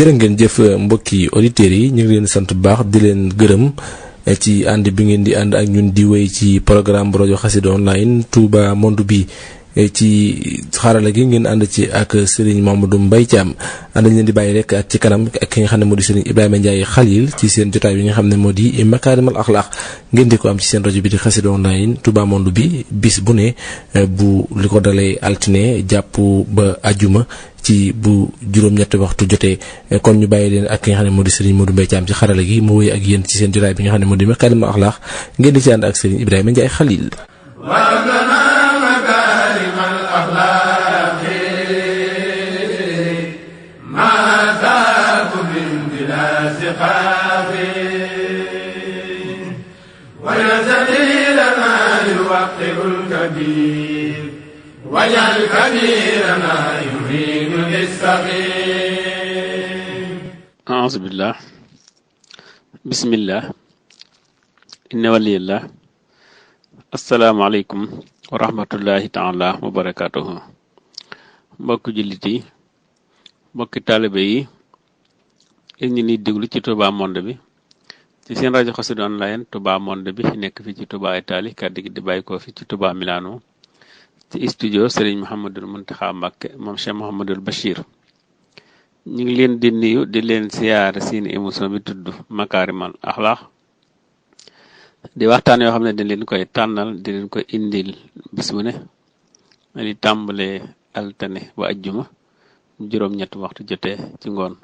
jërë ngeen jëf mbokki auditeurs yi ñu ngi leen sant bu baax di leen gërëm ci ànd bi ngeen di ànd ak ñun di wéy ci programme bu rajo Xassida online Touba Monde bi ci xarala gi ngeen ànd ci ak Serigne Mamadou Mbaye Thiam ànd leen di bàyyi rek ak ci kanam ak ki nga xam ne moo di Serigne Ibrahima Ndiaye Khalil ci seen jotaay bi nga xam ne moo di Makarimal Akhlaq ngeen di ko am ci seen rajo bi di Xassida online Touba Monde bi bis bu ne bu li ko dalee altine jàpp ba ajjuma ci bu juróom-ñetti waxtu jotee kon ñu bàyyi leen ak ki nga xam ne moo di Serigne Modou Mbaye Thiam ci xarala gi mu wéy ak yéen ci seen jotaay bi nga xam ne moo di Makarimal Akhlaq ngeen di ci ànd ak Serigne Ibrahima Ndiaye Khalil. واجعل كبيرنا يريد للصغير. أعوذ بالله بسم الله إن ولي الله السلام عليكم ورحمة الله تعالى وبركاته. mbokk jullit yi mbokki taalibe yi yéen ñi ni déglu ci Touba Monde bi ci seen rajo Xassida online Touba Monde bi nekk fi ci Touba Italie kàddu gi di bàyyi ko fi ci Touba Milano ci studio Serigne Mouhamadul Mountakha Mbacké moom Cheikh Mouhamadul Bachir ñu ngi leen di nuyu di leen siyaare seen émission bi tudd Makarimal Akhlaq di waxtaan yoo xam ne dañ leen koy tànnal di leen koy indil bis bu ne di tàmbalee altine ba ajjuma juróom-ñetti waxtu jotee ci ngoon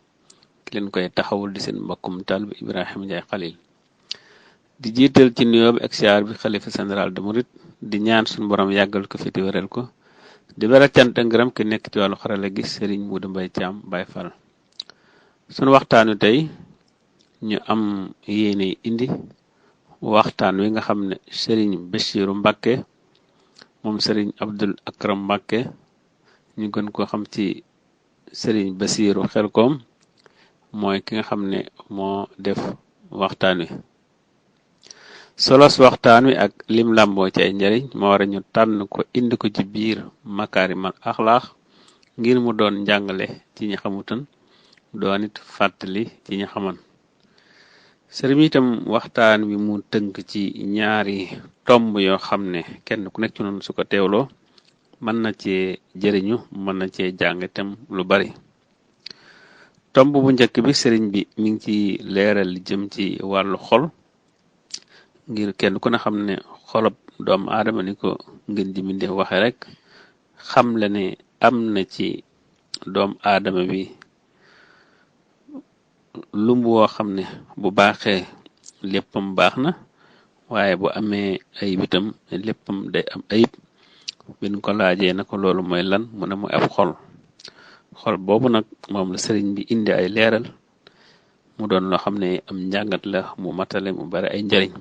ki leen koy taxawul di seen mbokkum taalibe Ibrahima Ndiaye Khalil di jiital ci nuyoo bi ak siyaar bi xalifa général de Mouride di ñaan suñu borom yàggal ko fi te wéral ko di beral cant ak ngërëm ki nekk ci wàllu xarala gi Serigne Modou Mbaye Thiam Baye Fall. sunu waxtaanu tey ñu am yéene indi waxtaan wi nga xam ne Serigne Bassirou Mbacké moom Serigne Abdoul Akram Mbacké ñu gën ko xam ci Serigne Bassirou Xelkom mooy ki nga xam ne moo def waxtaan wi. solos waxtaan wi ak lim làmboo ci ay njariñ moo war a ñu tànn ko indi ko ci biir Makarimal Akhlaq ngir mu doon njàngale ci ñi xamutan doon it fàttali ci ñi xaman. sëriñ itam waxtaan wi mu tënk ci ñaari tomb yoo xam ne kenn ku nekk ci noonu su ko teewloo mën na cee jëriñu mën na cee jàng itam lu bari. tomb bu njëkk bi sëriñ bi mi ngi ci leeral li jëm ci wàllu xol ngir kenn ku ne xam ne xolob doomu aadama ni ko ngeen di minde waxe rek xam la ne am na ci doomu aadama bi lumb woo xam ne bu baaxee léppam baax na waaye bu amee ayib itam léppam day am ayib bin ko laajee na ko loolu mooy lan mu ne mooy ab xol boobu nag moom la sëriñ bi indi ay leeral mu doon loo xam ne am njàngat la mu matale mu bari ay njariñ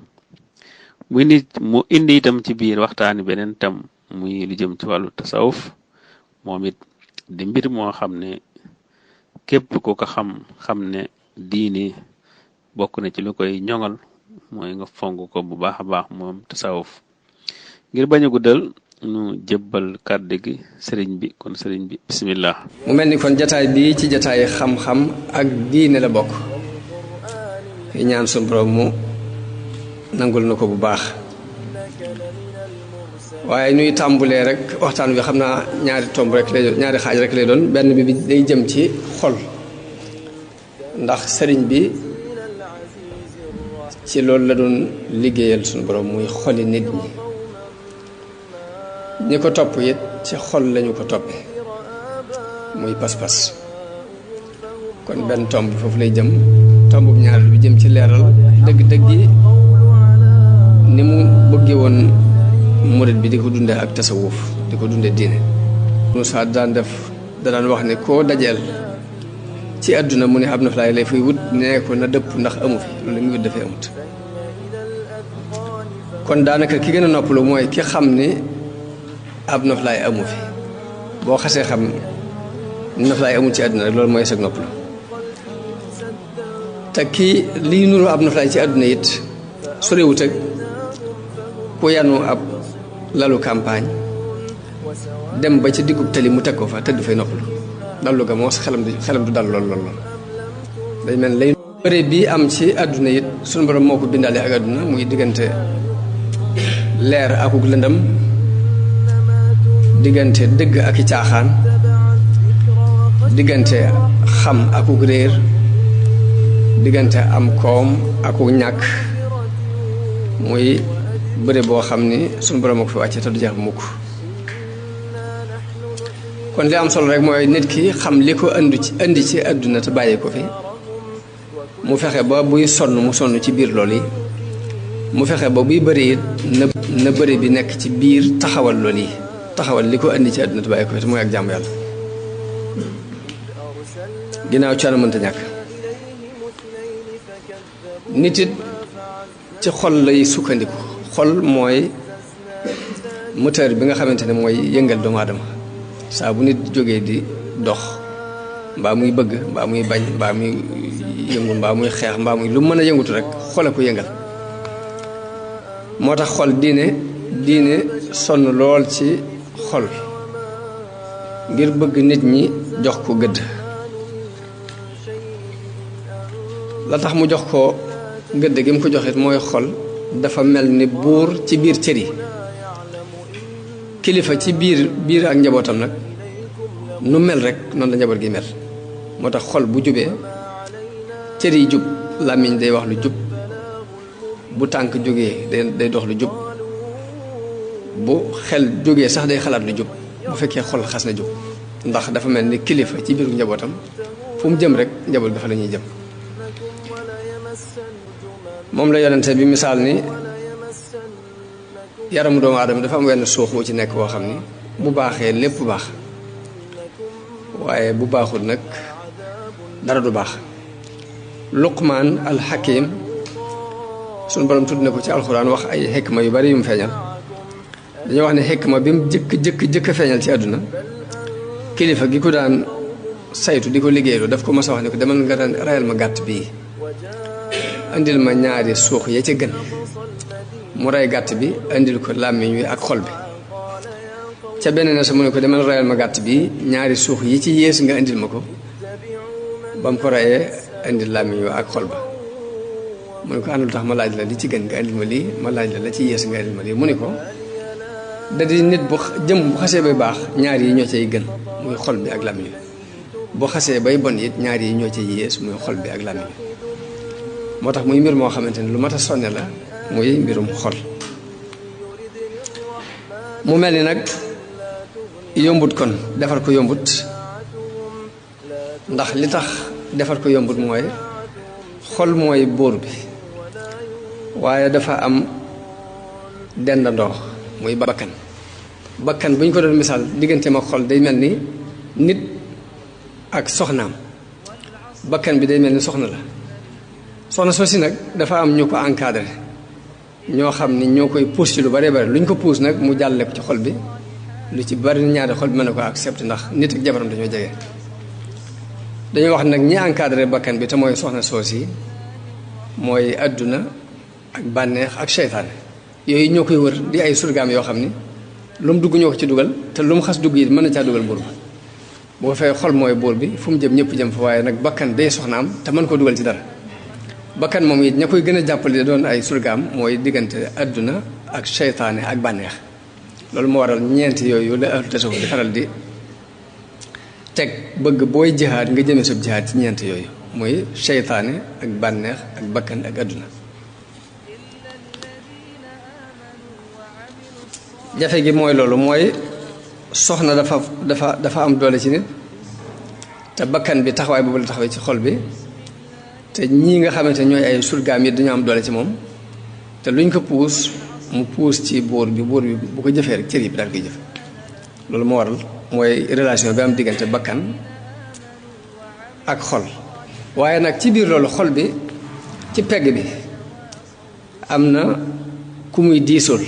mu indi itam ci biir waxtaani beneen tam muy lu jëm ci wàllu tasawuf moom it di mbir moo xam ne képp ku ko xam ne diine bokk na ci lu koy ñoŋal mooy nga fonk ko bu baax a baax moom tasawuf. ngir bañ a guddal nu jébbal kàddu gi sëriñ bi kon sëriñ bi bismillah. mu mel ni kon jataay bi ci jataay xam-xam ak diine la bokk yi ñaan suñu borom mu nangul na ko bu baax waaye ñuy tàmbulee rek waxtaan wi xam naa ñaari tomb rek lay doon ñaari xaaj rek lay doon benn bi day jëm ci xol ndax sëriñ bi ci loolu la doon liggéeyal suñu borom muy xoli nit ñi ko topp it ci xol lañu ko toppe muy pas-pas kon benn tomb foofu lay jëm tomb bu ñaareel bi jëm ci leeral dëgg-dëgg yi ni mu bëggee woon murid bi di ko dundee ak tasawuf di ko dundee diine. Moussa daan wax ne koo dajeel ci àdduna mu ne ab noflaay lay fuy wut nee ko na dëpp ndax amu fi loolu mu wut dafay amut. kon daanaka ki gën a noppalu mooy ki xam ni ab noflaay amu fi boo xasee xam noflaay amut ci àdduna rek loolu mooy sag noppalu te kii lii nuru ab noflaay ci àdduna it sorewut ak ku yanu ab lalu campagne dem ba ci diggub tali mu teg ko fa tëdd fay noppalu dallu ga moo xelam du dal lool day mel lay bëre bii am ci àdduna it sunu borom moo ko bindaale ak àdduna muy diggante leer akuk lëndam diggante dëgg ak i caaxaan diggante xam akuk réer diggante am koom akuk ñàkk muy bëre boo xam ni sunu borom moo ko fi wàcce te du jeex bu mukk kon li am solo rek mooy nit ki xam li ko indi ci àdduna te bàyyi ko fi mu fexe ba buy sonn mu sonn ci biir loolu yi mu fexe ba buy bëri it na bëri bi nekk ci biir taxawal loolu yi taxawal li ko indi ci àdduna te bàyyi ko fi te mooy ak jàmm yàlla ginnaaw coono mënta ñàkk nit it ci xol lay sukkandiku xol mooy moteur bi nga xamante ne mooy yëngal doomu aadama saa bu nit jógee di dox mbaa muy bëgg mbaa muy bañ mbaa muy yëngu mbaa muy xeex mbaa muy lu mën a yëngutu rek xol a ko yëngal moo tax xol diine sonn lool ci xol ngir bëgg nit ñi jox ko gëdd la tax mu jox ko gëdd gi mu ko joxit mooy xol dafa mel ni buur ci biir cër yi kilifa ci biir ak njabootam nag nu mel rek noonu la njaboot gi mel moo tax xol bu jubee cër yi jub làmmiñ day wax lu jub bu tànk jógee day dox lu jub bu xel jógee sax day xalaat lu jub bu fekkee xol xas na jub ndax dafa mel ni kilifa ci biiru njabootam fu mu jëm rek njaboot ga fa la ñuy jëm moom la yonente bi misaal ni yaramu doomu aadama dafa am wenn suux wu ci nekk boo xam ni bu baaxee lépp baax waaye bu baaxul nag dara du baax luqmaan alxakim sunu borom tudd na ko ci alxuraan wax ay xikma yu bari yu mu feeñal dañoo wax ne xikma bi mu jëkk feeñal ci àdduna kilifa gi ko daan saytu di ko liggéeylu daf ko mas a wax ne ko demal nga rayal ma gàtt bii andil ma ñaari suux ya ca gën mu rey gàtt bi andil ko làmmiñ wi ak xol bi ca beneen sa mu ne ko demal rayal ma gàtt bi ñaari suux yi ci yées nga andil ma ko ba mu ko reyee andil làmmiñ wi ak xol ba mu ne ko àndul tax ma laaj la li ci gën nga andil ma lii ma laaj la ci yées nga andil ma lii mu ne ko da di nit bu jëm bu xasee bay baax ñaar yi ñoo cay gën muy xol bi ak làmmiñ wi bu xasee bay bon it ñaar yi ñoo cay yées muy xol bi ak làmmiñ wi moo tax muy mbir moo xamante ne lu mat a sonne la muy mbirum xol mu mel ni nag yombut kon defar ko yombut ndax li tax defar ko yombut mooy xol mooy bóor bi waaye dafa am dendandoo muy bakkan bu ñu ko doon misaal digganteem ak xol day mel ni nit ak soxnaam bakkan bi day mel ni soxna la soxna soosi nag dafa am ñu ko encadré ñoo xam ni ñoo koy pousse ci lu bari bari lu ñu ko pousse nag mu jàlle ko ci xol bi lu ci bari ñaari xol bi mën na ko accepté ndax nit ak jabaram dañoo jege dañoo wax nag ñi encadré bakkan bi te mooy soxna soosi mooy adduna ak bànneex ak seytaane yooyu ñoo koy wër di ay surgaam yoo xam ni lu mu dugg ñoo ko ci dugal te lu mu xas dugg yi mën na caa dugal buur bi bu ko fee xol mooy buur bi fu mu jëm ñëpp jëm fa waaye nag bakkan day soxnaam te mën koo dugal ci dara bakkan moom it ña koy gën a jàppale doon ay surgaam mooy diggante adduna ak seytaane ak bànneex loolu moo waral ñeenti yooyu la ahlu tasawuf di faral di teg bëgg booy jihaad nga jëmee sab jihaad ci ñeenti yooyu muy seytaane ak bànneex ak bakkan ak adduna jafe gi mooy loolu mooy soxna dafa am doole ci nit te bakkan bi taxawaay boobu la taxawee ci xol bi te ñii nga xamante ñooy ay surgaam yi dañoo am doole ci moom te luñ ko puus mu puus ci buur bi bu ko jëfee rek cër yi bi daal koy jëf loolu moo waral mooy relation bi am diggante bakkan ak xol waaye nag ci biir loolu xol bi ci pegg bi am na ku muy diisool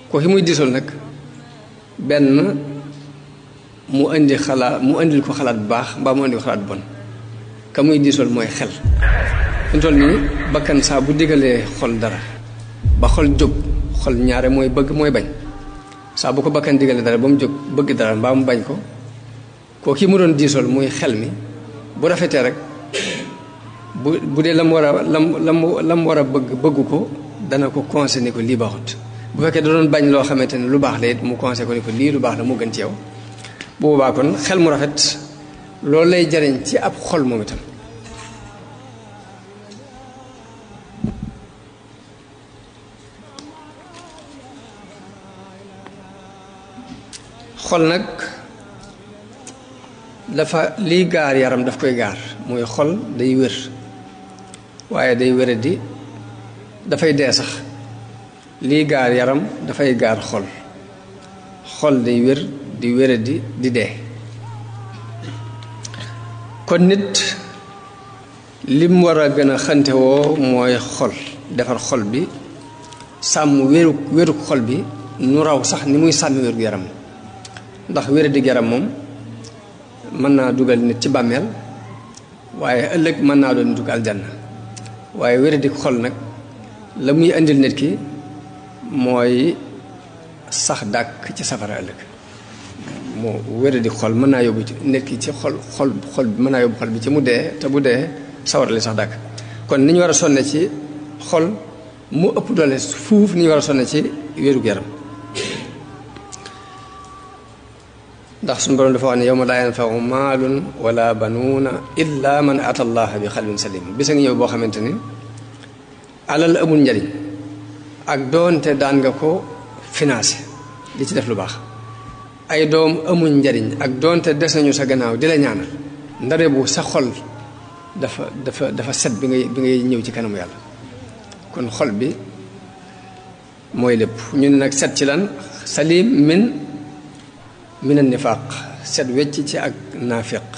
ko ki muy diisool nag benn mu indil ko xalaat bu baax mbaa mu indil ko xalaat bu bon ka muy diisool mooy xel fi mu toll nii bakkan saa bu digalee xol dara ba xol jóg xol ñaare mooy bëgg mooy bañ saa bu ko bakkan digalee dara ba mu jóg bëgg dara mbaa mu bañ ko koo ki mu doon diisool muy xel mi bu rafetee rek bu dee lam war a lam war a bëgg ko dana ko conseillé ko lii baaxut bu fekkee da doon bañ loo xamante ne lu baax la it mu conseillé ko ni ko lii lu baax la mu gën ci yow bu boobaa kon xel mu rafet loolu lay jariñ ci ab xol moom itam xol nag dafa liy gaar yaram daf koy gaar mooy xol day wér waaye day wéradi dafay dee sax liy gaar yaram dafay gaar xol xol day wér di wéradi di dee kon nit lim war a gën a xantewoo mooy xol defar xol bi sàmm wéruk xol bi nu raw sax ni muy sàmmi wérgu yaram ndax wéradi yaram moom mën naa dugal nit ci bàmmeel waaye ëllëg mën naa doon dugg aljanna waaye wéradi xol nag la muy indil nit ki mooy sax dàkk ci safara ëllëg moo wéradi xol mën naa yóbbu ci nit ki ci xol bi mën naa yóbbu xol bi ci mu dee te bu dee sawara li sax dàkk kon ni ñu war a sonne ci xol mu ëpp doole fuuf ni ñu war a sonne ci wérug yaram ndax suñu borom dafa wax ne yawma laa yanfa'u maalun wala banuuna illa man ata allaha bi xalbin salim bisa ngi ñëw boo xamante ni alal amul njariñ ak doonte daan nga ko financé di ci def lu baax ay doom amul njariñ ak doonte des nañu sa gannaaw di la ñaanal ndare bu sa xol dafa set bi ngay ñëw ci kanamu yàlla kon xol bi mooy lépp ñu ne nag set ci lan salim min an nifaq set wecc ci ak naafiq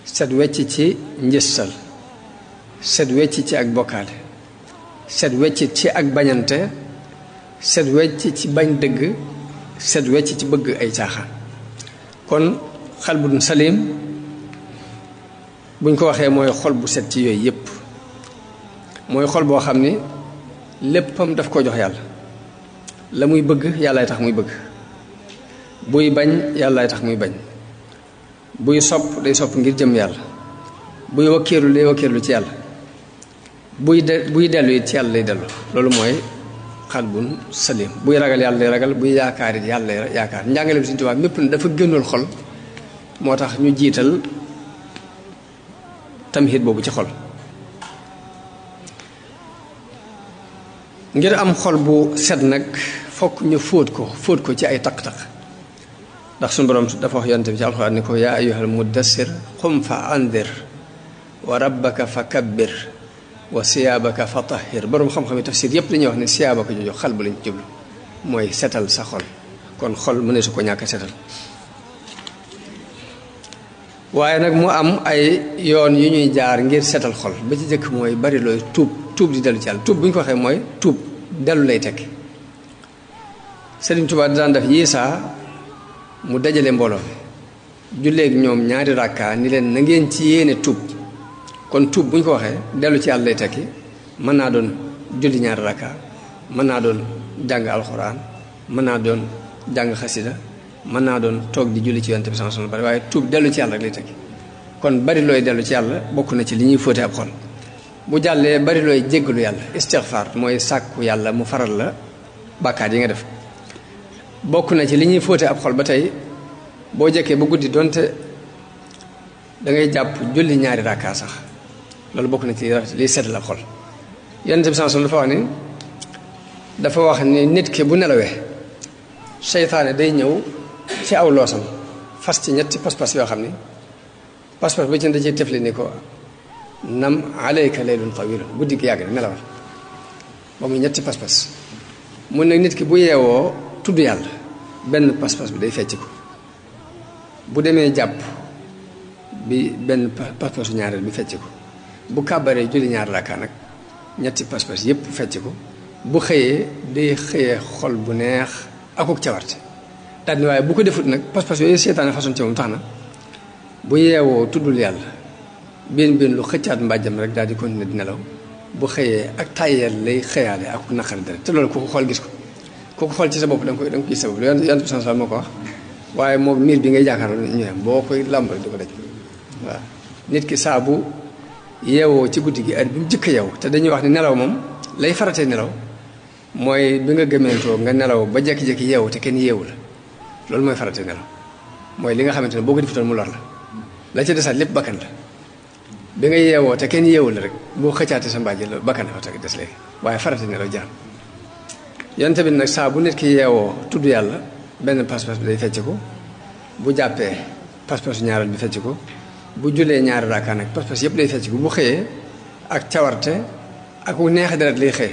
set wecc ci njëstal set wecc ci ak bokkaale set wecc ci ak bañante set wecc ci bañ dëgg set wecc ci bëgg ay caaxaan kon xalbun salim buñ ko waxee mooy xol bu set ci yooyu yépp mooy xol boo xam ni léppam daf ko jox yàlla la muy bëgg yàllaay tax muy bëgg buy bañ yàllaay tax muy bañ buy sopp day sopp ngir jëm yàlla buy wakkiirlu day wakkiirlu ci yàlla buy dellu it ci yàlla lay dellu loolu mooy xalbun salim buy ragal yàlla lay ragal buy yaakaar it yàlla lay yaakaar njàngaleem Sëriñ Tuubaa mépp na dafa gënal xol moo tax ñu jiital tamhid boobu ci xol ngir am xol bu set nag fokk ñu fóot ko ci ay taq-taq ndax suñu borom dafa wax yonent bi ci alxuraan ni ko yaa ayyuhal muddassir qum fa andir wa rabbaka fa kabbir wa siyaabaka fa tahhir borom xam-xam yi tafsir yépp dañuy wax ne siyaabaka jooju xal bu lañ jublu mooy setal sa xol kon xol mu ne su ko ñàkk setal waaye nag mu am ay yoon yu ñuy jaar ngir setal xol ba ci jëkk mooy bari looy tuub di dellu ci yàlla tuub bu ñu ko waxee mooy tuub dellu lay tekki Sëriñ Tuubaa daan def yii saa mu dajale mbooloo mi julleeg ñoom ñaari rakka ni leen na ngeen ci yéene tuub kon tuub bu ñu ko waxee dellu ci yàlla lay tekki mën naa doon julli ñaari rakka mën naa doon jàng alxuraan mën naa doon jàng xasida mën naa doon toog di julli ci yonent bi sallallahu alayhi wasallam waaye tuub dellu ci yàlla rek lay tekki kon bari looy dellu ci yàlla bokk na ci li ñuy fóote ab xol bu jàllee bari looy jéggalu yàlla istighfar mooy sàkku yàlla mu faral la bàkkaat yi nga def bokk na ci li ñuy fóote ab xol ba tey boo jekkee ba guddi donte da ngay jàpp julli ñaari rakka sax loolu bokk na ci liy seetal ab xol yonent bi sallallahu alayhi wasallam dafa wax ni nit ki bu nelawee seytaane day ñëw ci aw loosam fas ci ñetti pas-pas yoo xam ni pas-pas ba ci da ciy tefli ni ko nam alayka laylun tawilun guddi gi yàgg na nelawal ba muy ñetti pas-pas mun nag nit ki bu yeewoo tudd yàlla benn pas-pas bi day fecc ko bu demee jàpp bi benn pas-pasu ñaareel bi fecc ko bu kàbbaree julli ñaar rakka nag ñetti pas-pas yépp fecc ko bu xëyee day xëyee xol bu neex akuk cawarte daal ni waaye bu ko defut nag pas-pas yooyu seetaane façon ci moom tax na bu yeewoo tuddul yàlla benn lu xëccaat mbàjjam rek daal di continuer di nelaw bu xëyee ak tàyyeel lay xëyaale akuk naqari dara te loolu ku ko xool gis ko ku ko xool ci sa bopp da nga koy gis sa bopp yonent bi sallallahu moo ko wax waaye moom miir bi ngay jàkkaarloo ñu ne boo koy làmb rek di ko daj waaw nit ki saa bu yeewoo ci guddi gi heure bi mu jëkk a yeewu te dañuy wax ni nelaw moom lay faratee nelaw mooy bi nga gëmeentoo nga nelaw ba jekki-jekki yeewu te kenn yeewu la loolu mooy faratee nelaw mooy li nga xamante ne boo ko defutoon mu lor la ci desaat lépp bakkan la bi nga yeewoo te kenn yeewu la rek boo xëccaate sa mbàjj la bakkan dafa teg des léegi waaye faratee nelaw jaam yoon tamit nag saa bu nit ki yeewoo tudd yàlla benn pas-pas bi day fecc ko bu jàppee pas-pasu ñaareel bi fecc ko bu julee ñaari raakaa nag pas-pas yëpp day fecc ko bu xëyee ak cawarte ak ku neex deret lay xëy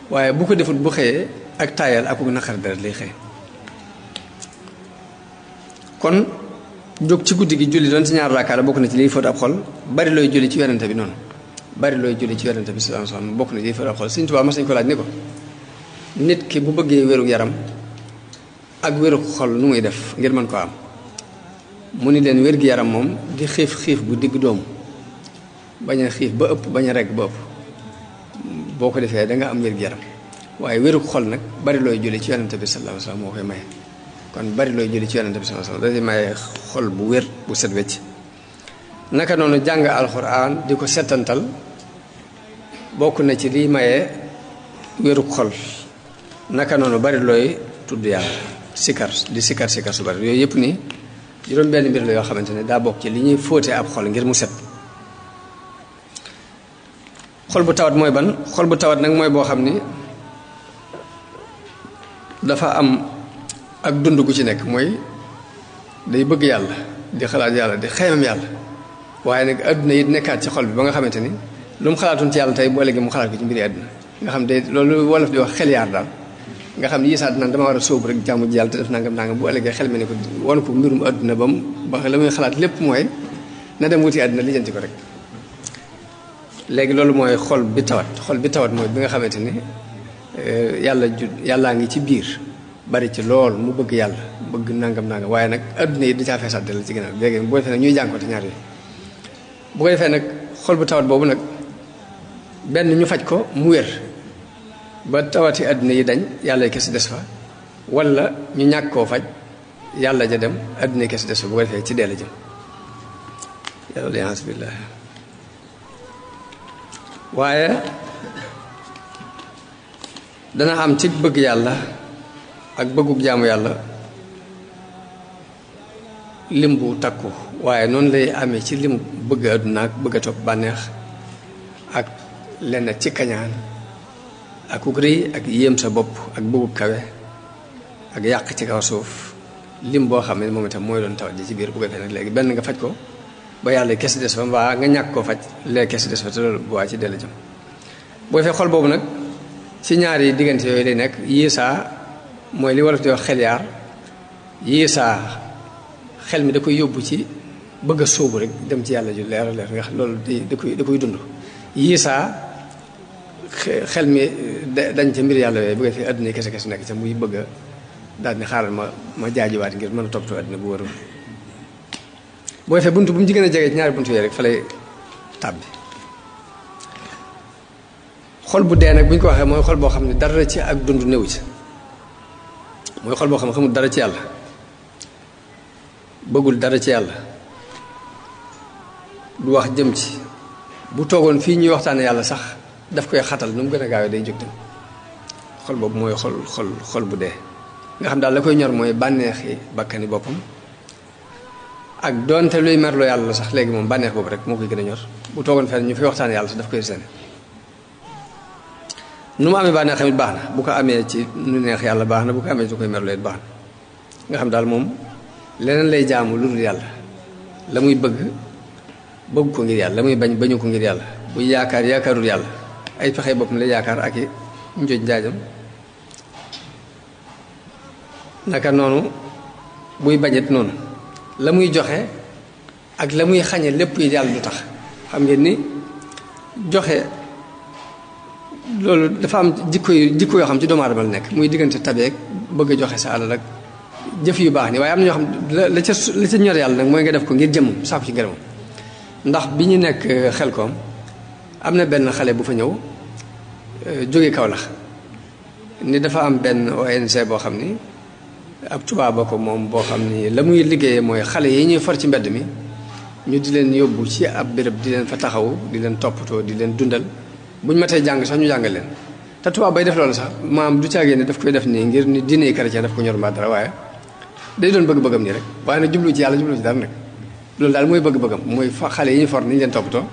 waaye bu ko defut bu xëyee ak taayal ak ku naqar deret lay xëy kon jóg ci guddi gi julli doon ci ñaari raakaa la bokk na ci liy fóot ab xol bari looy julli ci yonente bi noonu bari looy julli ci yonente bi sallallahu alayhi wasallam bokk na ci liy fóot ab xol Sëñ Tuubaa mas nañu ko laaj ni ko nit ki bu bëggee wéru yaram ak wéru xol nu muy def ngir mën ko am mu ni leen wér gi yaram moom di xiif bu digg doomu bañ a xiif ba ëpp bañ a regg ba ëpp boo ko defee da nga am wér gi yaram waaye wéru xol nag bari looy julli ci yonente bi sallallahu alayhi wasallam moo koy maye kon bari looy julli ci yonente bi sallallahu alayhi wasallam dafay maye xol bu wér bu set wecc naka noonu jàng alxuraan di ko setantal bokk na ci liy maye wéru xol naka noonu bari looy tudd yàlla sikar su bari yooyu yëpp nii juróom benn mbir la yoo xamante ne daa bokk ci li ñuy fóotee ab xol ngir mu set xol bu tawat mooy ban xol bu tawat nag mooy boo xam ni dafa am ak dund gu ci nekk mooy day bëgg yàlla di xalaat yàlla di xeymam yàlla waaye nag adduna yi nekkaat ci xol bi ba nga xamante ni lu mu xalaatoon ci yàlla tey bu ëllëgee mu xalaat ko ci mbiri adduna nga xam de loolu wolof di wax xel yaar daal nga xam ni yisaat naan dama war a sóobu rek jàmm ji yàlla te def nangam bu ëllëgee xel mi ne ko won ko mbirum adduna ba mu ba la muy xalaat lépp mooy na dem wuti adduna lijjanti ko rek léegi loolu mooy xol bi tawat mooy bi nga xamante ni yàllaa ngi ci biir bari ci lool mu bëgg yàlla bëgg nangam waaye nag adduna yi da caa feesaat la ci ginnaaw léegi boo defee nag ñuy jànkoonte ñaar yooyu bu ko defee nag xol bu tawat boobu nag benn ñu faj ko mu wér ba tawati adduna yi dañ yàlla kese des fa wala ñu ñàkk koo faj yàlla ja dem adduna yi kese des fa bu ko defee ci dee la jëm yàlla liance billah waaye dana am ci bëgg yàlla ak bëggug jaamu yàlla lim bu takku waaye noonu lay amee ci lim bëgg adduna ak bëgg a topp bànneex ak lenn ci kañaan ak ku rëy ak yéem sa bopp ak bëggug kawe ak yàq ci kaw suuf lim boo xam ne moom itam mooy doon tawat ji ci biir bu ko defee nag léegi benn nga faj ko ba yàlla kese des fa mbaa nga ñàkk koo faj léegi kese des fa te loolu bu waa ci dell jëm bu defee xol boobu nag ci ñaari diggante yooyu lay nekk yiisaa mooy li wolof di wax xel yaar yiisaa xel mi da koy yóbbu ci bëgg a sóobu rek dem ci yàlla ju leer a leer nga xam loolu da koy dund yiisaa xel mi dañ ca mbir yàlla yooyu bu ko defee adduna yi kese nekk ca muy bëgg a daal ni xaaral ma jaajiwaat ngir mën a toppatoo adduna bu wërul boo defee buntu bu mu jigéen a jege ci ñaari buntu yooyu rek fa lay tàbbi xol bu dee nag bu ñu ko waxee mooy xol boo xam ne dara ci ak dund néew ci mooy xol boo xam ne xamul dara ci yàlla bëggul dara ci yàlla du wax jëm ci bu toogoon fii ñuy waxtaane yàlla sax daf koy xatal nu mu gën a gaawee day jóg dem xol boobu mooy xol bu dee nga xam daal la koy ñor mooy bànneexi bakkani boppam ak doonte luy merloo yàlla la sax léegi moom bànneex boobu rek moo koy gën a ñor bu toogoon fenn ñu fi waxtaane yàlla sax daf koy sene nu mu amee bànneex tamit baax na bu ko amee ci nu neex yàlla baax na bu ko amee ci koy merloo it baax na nga xam daal moom leneen lay jaamu lu dul yàlla la muy bëgg ko ngir yàlla la muy bañu ko ngir yàlla buy yaakaarul yàlla ay pexe boppam lay yaakaar ak i njoj njaajam naka noonu buy bañet noonu la muy joxe ak la muy xañe lépp yi yàlla du tax xam ngeen ni joxe loolu dafa am jikko yoo xam ci doomu aadama la nekk muy diggante tabeek bëgg a joxe sa alal ak jëf yu baax ni waaye am na ñoo xam la ca ñor yàlla nag mooy nga def ko ngir jëmmam saako ci ngërëmam ndax bi ñu nekk Xelkom am na benn xale bu fa ñëw jóge Kaolack ni dafa am benn ONG boo xam ni ab tubaab ba ko moom boo xam ni la muy liggéeyee mooy xale yi ñuy for ci mbedd mi ñu di leen yóbbu ci ab béréb di leen fa taxaw di leen toppatoo di leen dundal buñ matee jàng sax ñu jàngal leen te tubaab bay def loolu sax maam du caagee ne daf koy def nii ngir ni diine chrétien daf ko ñor mbaa dara waaye day doon bëgg-bëggam nii rek waaye nag jublu ci yàlla jublu ci dara nag loolu daal mooy bëgg-bëggam mooy fa xale yi ñu for ni ñu leen toppatoo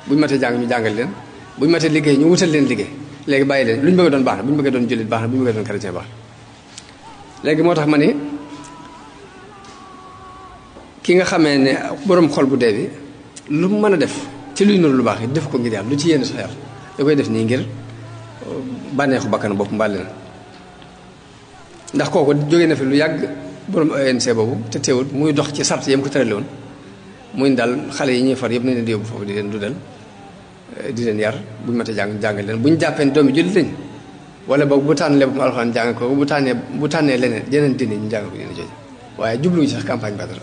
buñ matee jàng ñu jàngal leen buñ matee liggéey ñu wutal leen liggéey léegi bàyyi leen lu ñu bëgg doon baax na bu ñu bëggee doon jullit baax na bu ñu bëggee doon chrétien baax na léegi moo tax ma ni ki nga xamee ne borom xol bu dee bi lu mu mën a def ci luy nuru lu baax yi def ko ngir yàlla lu ci yéene sax yàlla da koy def nii ngir bànneexu bakkan bopp mbàlle na ndax kooku jógee na fi lu yàgg borom ONC boobu te teewul muy dox ci sart yam ko tërale woon muy daal xale yi ñuy far yëpp nañ leen di yóbbu foofu di leen dudal di leen yar buñ matee jàngal leen bu ñu jàppee doomi jullit lañ wala boog bu tànn lépp alxuraan jàng ko bu tànnee leneen jeneen dini ñu jàng ko dina jooju waaye jubluñu sax campagne ba dara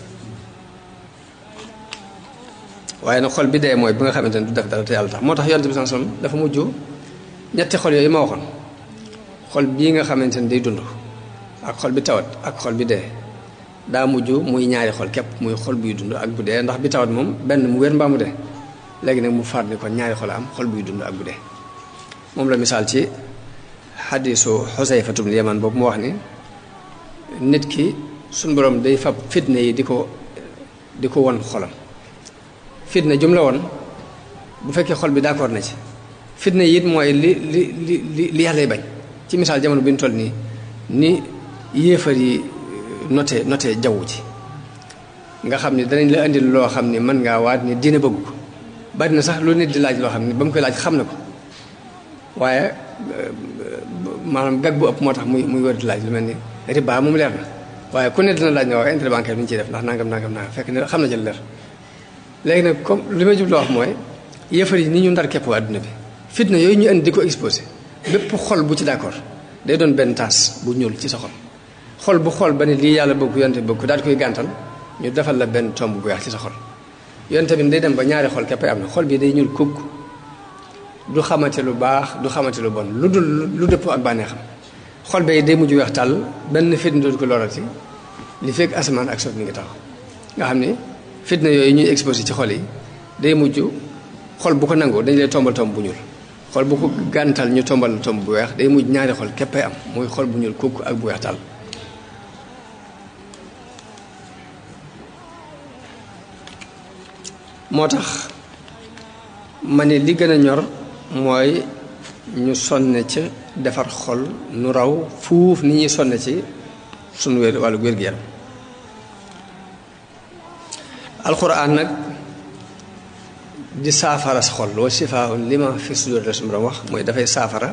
waaye nag xol bi dee mooy bi nga xamante ne du def dara te yàlla tax moo tax yonent bi sallallahu alayhi wasallam dafa mujj ñetti xol yooyu ma waxoon xol bii nga xamante ne day dund ak xol bi tawat ak xol bi dee daa mujj muy ñaari xol képp muy xol buy dund ak bu dee ndax bi tawat moom benn mu wér mbaa mu dee léegi nag mu faat ni kon ñaari xol am xol buy dund ak bu dee moom la misaal ci xadiisu Xusayfatu bnu Yamaan boobu mu wax ni nit ki suñ borom day fab fitne yi di ko won xolam fitna jum la woon bu fekkee xol bi d'accord na ci fitna yi it mooy li yàlla bañ ci misaal jamono bi ñu toll nii ni yéefar yi noté jaww ji nga xam ni danañ la indil loo xam ni mën ngaa waat ni diine bëgg ko bari na sax lu nit di laaj loo xam ni ba mu koy laaj xam na ko waaye maanaam gag bu ëpp moo tax muy wër di laaj lu mel ni riba moom leer na waaye ku ne dina laaj ne waaw intérêt bancaire bi ñu ciy def ndax nangam fekk ne xam na jël leer léegi nag comme li ma jubloo wax mooy yëfar yi ni ñu ndar képp àdduna bi fitna yooyu ñu indi di ko exposé bépp xol bu ci d'accord day doon benn taas bu ñuul ci sa xol bu xol ba ne lii yàlla bëgg yonte bëgg daal di koy gàntal ñu defal la benn tomb bu weex ci sa xol yonte bi day dem ba ñaari xol képp am na xol bi day ñuul kukk du xamante lu baax du xamante lu bon lu dëpp ak bànneexam xol bay day mujj weex tàll benn fitna dootu ko lorati li fekk asamaan ak suuf mi ngi tax nga xam ni fitna yooyu ñuy exposé ci xol yi day mujj xol bu ko nangoo dañu lay tombal tomb bu ñuul xol bu ko gàntal ñu tombal tomb bu weex day mujj ñaari xol képpay am muy xol bu ñuul kukk ak bu weex tàll moo tax ma ne li gën a ñor mooy ñu sonne ca defar xol nu raw fuuf ni ñuy sonne ci sunu wàllu wér-gu-yaram alxuraan nag di saafara sa xol wa shifaa'un lima fi sudur la suñu borom wax mooy dafay saafara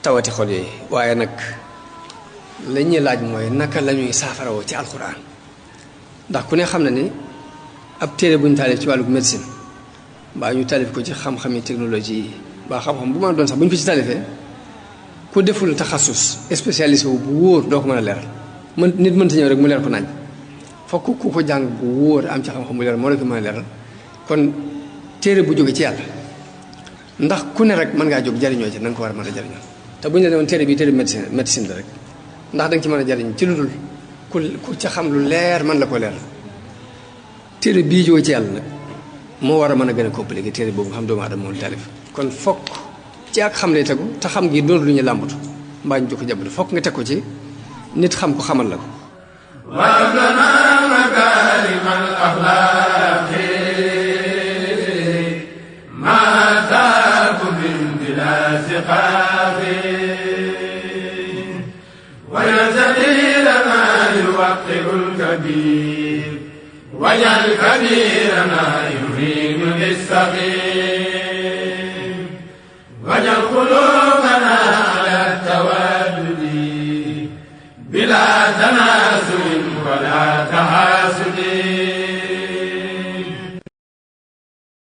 tawati xol yooyu waaye nag la ñuy laaj mooy naka la ñuy saafara woo ci alxuraan ndax ku ne xam na ni ab téere bu ñu taalif ci wàllu médecine mbaa ñu taalif ko ci xam-xami technologie yi mbaa xam-xam bu ma doon sax bu ñu ko ci taalifee ku deful taxasus spécialiste wu bu wóor doo ko mën a leeral nit mënta ñëw rek mu leer ko nañ fokk ku ko jàng bu wóor am ci xam-xam bu leer moo la ko mën a leeral kon téere bu jóge ci yàlla ndax ku ne rek mën ngaa jóg jariñoo ci na nga ko war a mën a jariñoo te bu ñu la ne woon téere bi téere médecine la rek ndax da nga ci mën a jariñ ci lu dul ku ca xam lu leer mën la ko leeral téere bii jóge ci yàlla nag moo war a mën a gën a compliqué téere boobu nga xam doomu aadama moo taalif kon fokk ci ak xam lay tegu te xam gi doon lu ñu làmbatu mbaa ñu jukko jàppale fokk nga teg ko ci nit xam ko xamal la ko وَلَنَا مَكَارِمَ الْأَخْلَاقِ مَا ذَاكُ مِنْ بِلَا سِقَاقِ وَيَزَدِي لَنَا يُوَقِّرُ الْكَبِيرَ وَجَعَلْ كَبِيرَنَا يُهِينُ لِلصَّغِيرِ وَجَعَلْ قُلُوبَنَا عَلَى التَّوَادُدِ بِلَا تَنَازُعٍ وَلَا